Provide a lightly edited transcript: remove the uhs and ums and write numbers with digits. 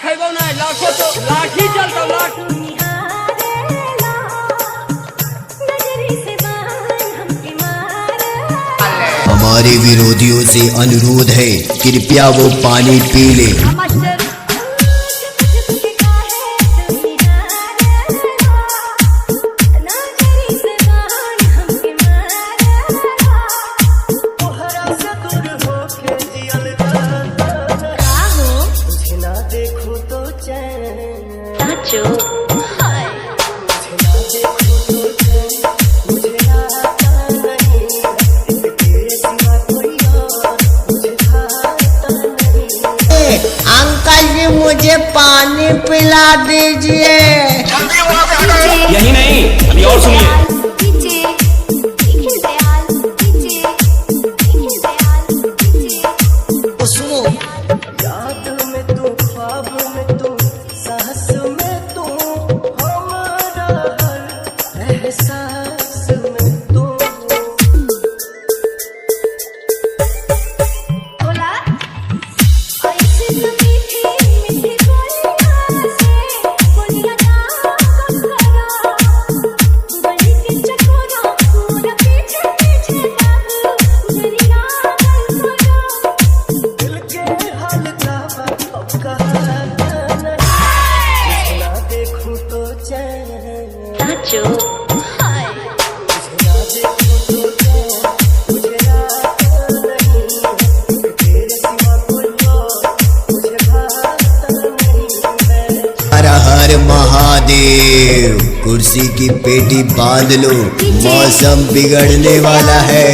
खेबो ना लाखों तो लाठी चलता लाठ। हमारे विरोधियों से अनुरोध है, कृपया वो पानी पी ले। अंकल जी मुझे पानी पिला दीजिए। यही नहीं, अभी और सुनिए। सुनो, याद में तू, ख्वाब में तू, सांस में तू, हमारा हर एहसास में तू। हर हर महादेव। कुर्सी की पेटी बांध लो, मौसम बिगड़ने वाला है।